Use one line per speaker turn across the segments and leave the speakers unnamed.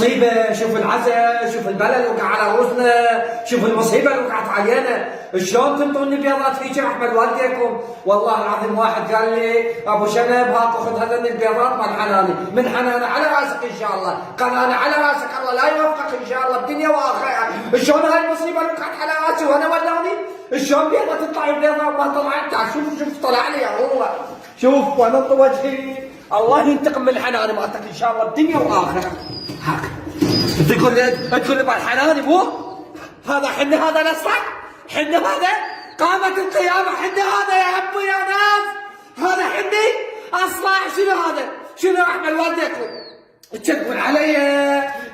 المصيبة، شوف العزا، شوف البلا اللي وقع على رؤوسنا، شوف المصيبة اللي وقعت علينا، شلون تنطوني بيضات هيك رحمة والديكم؟ والله العظيم واحد قال لي ابو شنب هاك خذ هذين البيضات مال حناني، من حناني على راسك ان شاء الله، قال انا على راسك الله لا يوفقك ان شاء الله بدنيا واخره، شلون هاي المصيبة اللي وقعت على راسي وانا ولوني؟ شلون بيضة تطلع بيضة وما طلعت؟ تعال شوف طلع لي يا الله، شوف ونط وجهي، الله ينتقم من الحناني مالتك ان شاء الله بدنيا واخره. هاك تقول لي بالحناني مو؟ هذا حنة هذا نصرك؟ حنة هذا؟ قامت القيامة حنة هذا يا عمو يا ناس؟ هذا حني؟ اصلاح شنو هذا؟ شنو احمل والديكم؟ تشكون علي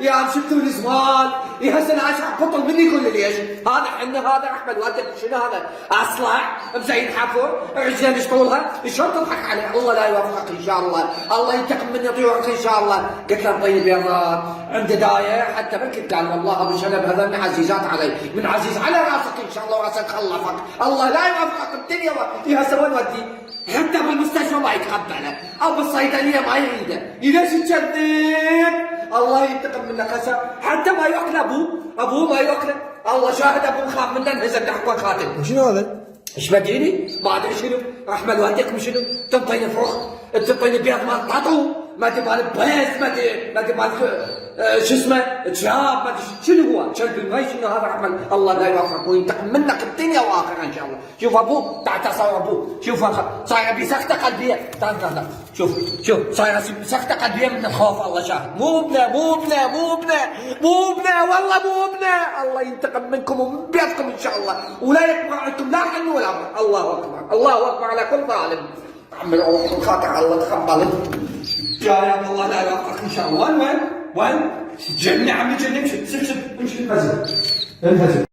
يا شفتوا الزمان يا هسه انا اشرح بطل مني كل ليش؟ هذا حنه هذا احمد والدك شنو هذا؟ اصلع مزين حفر رجلين طولها شلون تضحك عليه؟ الله لا يوفقك ان شاء الله، الله ينتقم مني طيورك ان شاء الله، قلت له طيب يا عنده دايه حتى بكت قال والله ابو شنب هذا من عزيزات علي، من عزيز على راسك ان شاء الله وراسك خلفك، الله لا يوفقك بالدنيا يا هسه وين ودي؟ حتى بالمستشفى ما يتقبله، او بالصيدليه ما يريده، ليش تكذب؟ الله ينتقم منك هسه، حتى ما ياكل ابوه ما ياكله، الله شاهد ابوه خاف منه انهزم تحت خاتم.
شنو هذا؟
ايش بديني؟ ما ادري شنو، رحمة والديكم شنو؟ تنطيني فروخ، تنطيني بيض مال طاطو، ما تبغى بيض، ما تبغى شو اسمه؟ تشاب، ما ادري شنو هو؟ كلب المي شنو هذا رحمة الله لا يوفقك وينتقم منك الدنيا واخره ان شاء الله، شوف ابوه تعال تصور ابوه، شوف صايره بسكتة قلبية، تعال شوف صايره بسكتة قلبية من الخوف الله شاهد، مو ابنه والله مو ابنه، الله ينتقم منكم ومن بيتكم ان شاء الله، ولا يقبل عليكم لا حن ولا امر، الله اكبر على كل ظالم، عم الخاطر الله تقبل. يا الله لا يوفقك ان شاء الله، وين؟ جني عمي جني امشي امشي انفزل